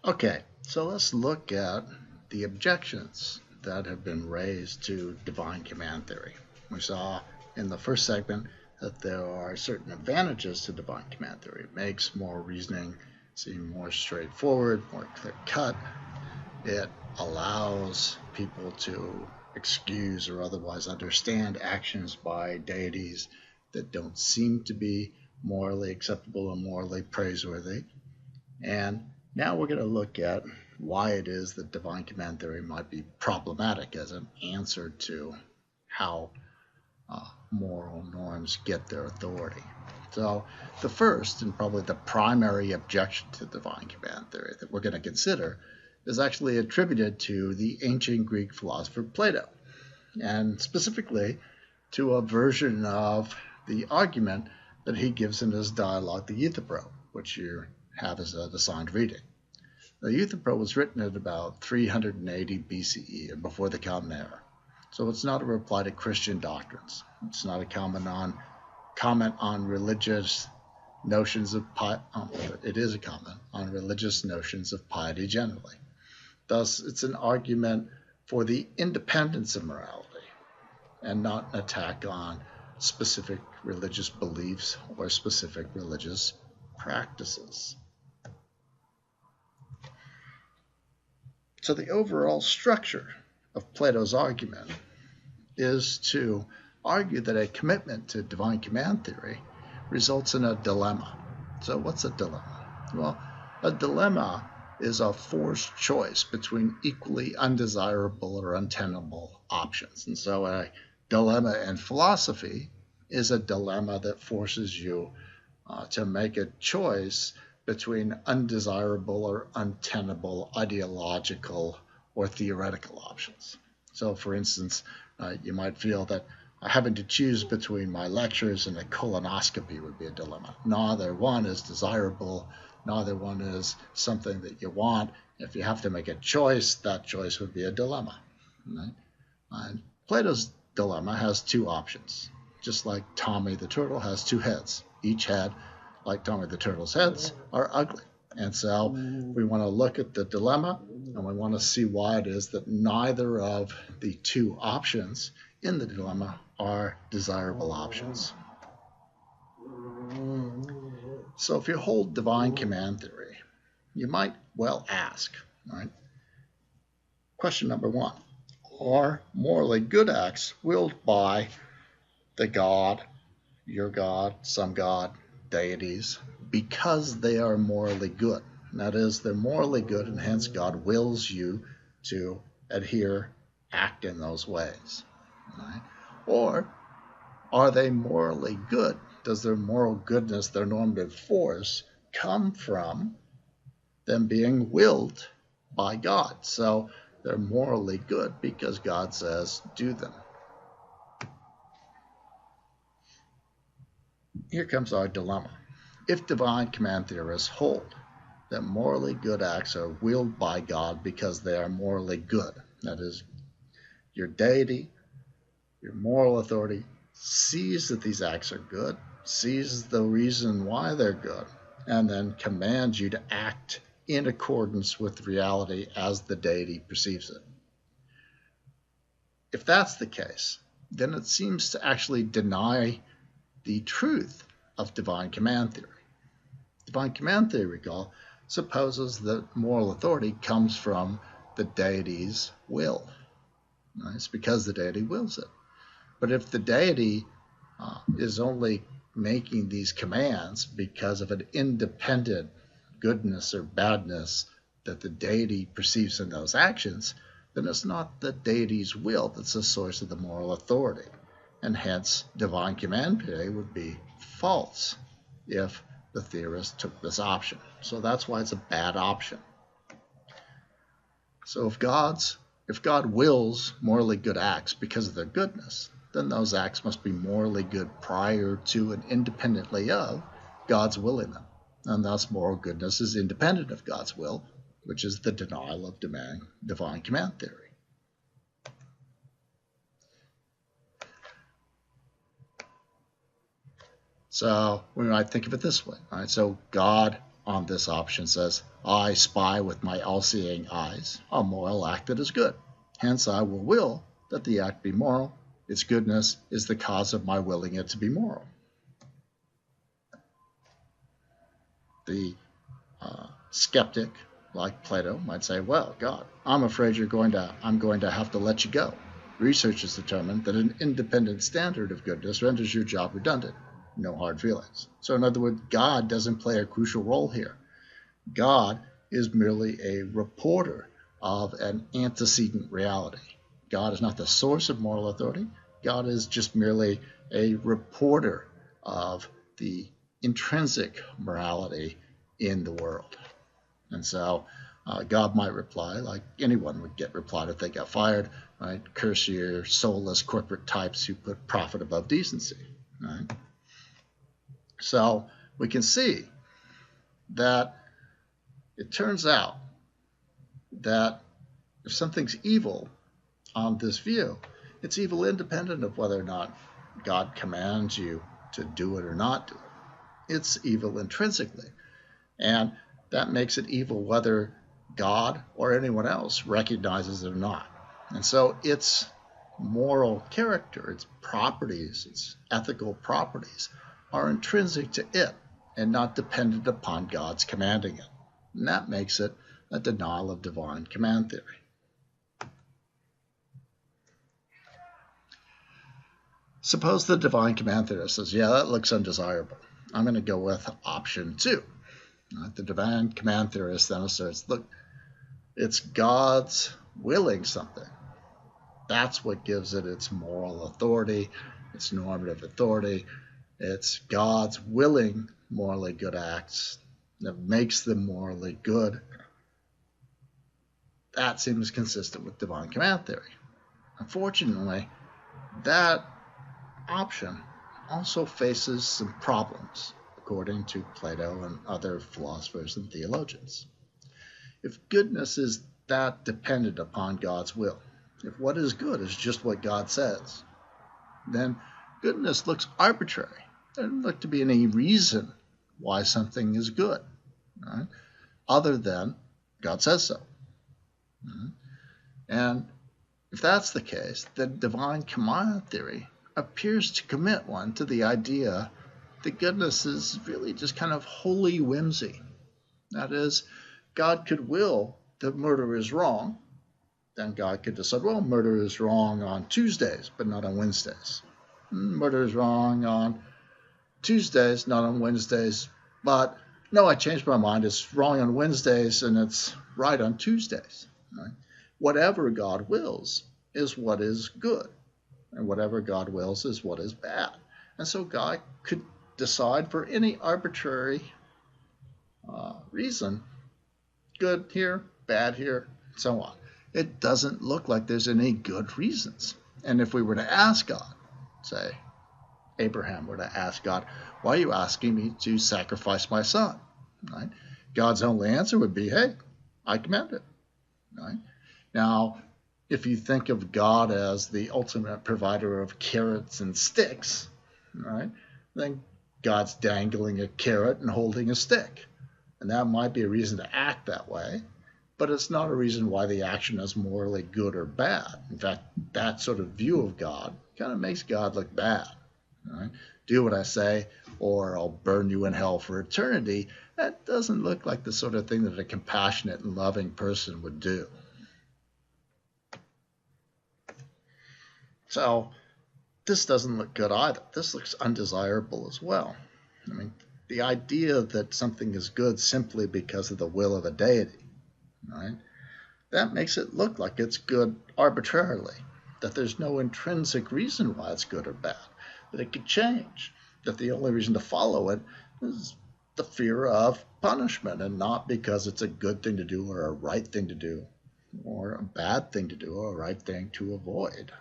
Okay, so let's look at the objections that have been raised to divine command theory. We saw in the first segment that there are certain advantages to divine command theory. It makes more reasoning seem more straightforward, more clear-cut. It allows people to excuse or otherwise understand actions by deities that don't seem to be morally acceptable or morally praiseworthy. And now we're going to look at why it is that divine command theory might be problematic as an answer to how moral norms get their authority. So the first and probably the primary objection to divine command theory that we're going to consider is actually attributed to the ancient Greek philosopher Plato, and specifically to a version of the argument that he gives in his dialogue, the Euthyphro, which you have as an assigned reading. The Euthyphro was written at about 380 BCE, or before the Common Era. So it's not a reply to Christian doctrines. It's not a comment on religious notions of piety. It is a comment on religious notions of piety generally. Thus, it's an argument for the independence of morality and not an attack on specific religious beliefs or specific religious practices. So the overall structure of Plato's argument is to argue that a commitment to divine command theory results in a dilemma. So what's a dilemma? Well, a dilemma is a forced choice between equally undesirable or untenable options. And so a dilemma in philosophy is a dilemma that forces you to make a choice between undesirable or untenable ideological or theoretical options. So for instance, you might feel that having to choose between my lectures and a colonoscopy would be a dilemma. Neither one is desirable, neither one is something that you want. If you have to make a choice, that choice would be a dilemma. Right? And Plato's dilemma has two options, just like Tommy the turtle has two heads. Each head, like Tommy the turtle's heads, are ugly. And so we want to look at the dilemma, and we want to see why it is that neither of the two options in the dilemma are desirable options. So if you hold divine command theory, you might well ask, right? Question number one, are morally good acts willed by the God, your God, some God, deities, because they are morally good? That is, they're morally good, and hence God wills you to adhere, act in those ways. Right? Or are they morally good? Does their moral goodness, their normative force, come from them being willed by God? So they're morally good because God says do them. Here comes our dilemma. If divine command theorists hold that morally good acts are willed by God because they are morally good, that is, your deity, your moral authority, sees that these acts are good, sees the reason why they're good, and then commands you to act in accordance with reality as the deity perceives it. If that's the case, then it seems to actually deny the truth of divine command theory. Divine command theory, recall, supposes that moral authority comes from the deity's will. Right? It's because the deity wills it. But if the deity is only making these commands because of an independent goodness or badness that the deity perceives in those actions, then it's not the deity's will that's the source of the moral authority. And hence, divine command theory would be false if the theorist took this option. So that's why it's a bad option. So if God wills morally good acts because of their goodness, then those acts must be morally good prior to and independently of God's willing them. And thus moral goodness is independent of God's will, which is the denial of divine command theory. So we might think of it this way. Right? So God on this option says, I spy with my all-seeing eyes a moral act that is good. Hence I will that the act be moral. Its goodness is the cause of my willing it to be moral. The skeptic, like Plato, might say, well, God, I'm afraid I'm going to have to let you go. Research has determined that an independent standard of goodness renders your job redundant. No hard feelings. So in other words, God doesn't play a crucial role here. God is merely a reporter of an antecedent reality. God is not the source of moral authority. God is just merely a reporter of the intrinsic morality in the world. And so God might reply, like anyone would get replied if they got fired, right? Curse your soulless corporate types who put profit above decency, right? So we can see that it turns out that if something's evil on this view, it's evil independent of whether or not God commands you to do it or not do it. It's evil intrinsically. And that makes it evil whether God or anyone else recognizes it or not. And so its moral character, its properties, its ethical properties are intrinsic to it and not dependent upon God's commanding it. And that makes it a denial of divine command theory. Suppose the divine command theorist says, yeah, that looks undesirable. I'm going to go with option 2. The divine command theorist then asserts, look, it's God's willing something. That's what gives it its moral authority, its normative authority. It's God's willing morally good acts that makes them morally good. That seems consistent with divine command theory. Unfortunately, that option also faces some problems, according to Plato and other philosophers and theologians. If goodness is that dependent upon God's will, if what is good is just what God says, then goodness looks arbitrary. There doesn't look to be any reason why something is good, right? Other than God says so. Right? And if that's the case, then divine command theory appears to commit one to the idea that goodness is really just kind of holy whimsy. That is, God could will that murder is wrong, then God could decide, well, murder is wrong on Tuesdays, but not on Wednesdays. Murder is wrong on Tuesdays, not on Wednesdays, but no, I changed my mind. It's wrong on Wednesdays and it's right on Tuesdays. Right? Whatever God wills is what is good, and whatever God wills is what is bad. And so God could decide for any arbitrary reason, good here, bad here, so on. It doesn't look like there's any good reasons. And if we were to ask God, say, Abraham were to ask God, why are you asking me to sacrifice my son? Right? God's only answer would be, hey, I command it. Right? Now, if you think of God as the ultimate provider of carrots and sticks, right, then God's dangling a carrot and holding a stick. And that might be a reason to act that way, but it's not a reason why the action is morally good or bad. In fact, that sort of view of God kind of makes God look bad. Right? Do what I say, or I'll burn you in hell for eternity. That doesn't look like the sort of thing that a compassionate and loving person would do. So this doesn't look good either. This looks undesirable as well. I mean, the idea that something is good simply because of the will of a deity, right? That makes it look like it's good arbitrarily, that there's no intrinsic reason why it's good or bad, that it could change, that the only reason to follow it is the fear of punishment and not because it's a good thing to do or a right thing to do or a bad thing to do or a right thing to avoid.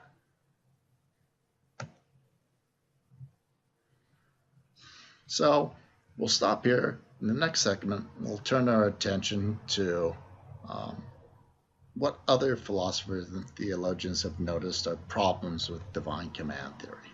So we'll stop here. In the next segment, we'll turn our attention to what other philosophers and theologians have noticed are problems with divine command theory.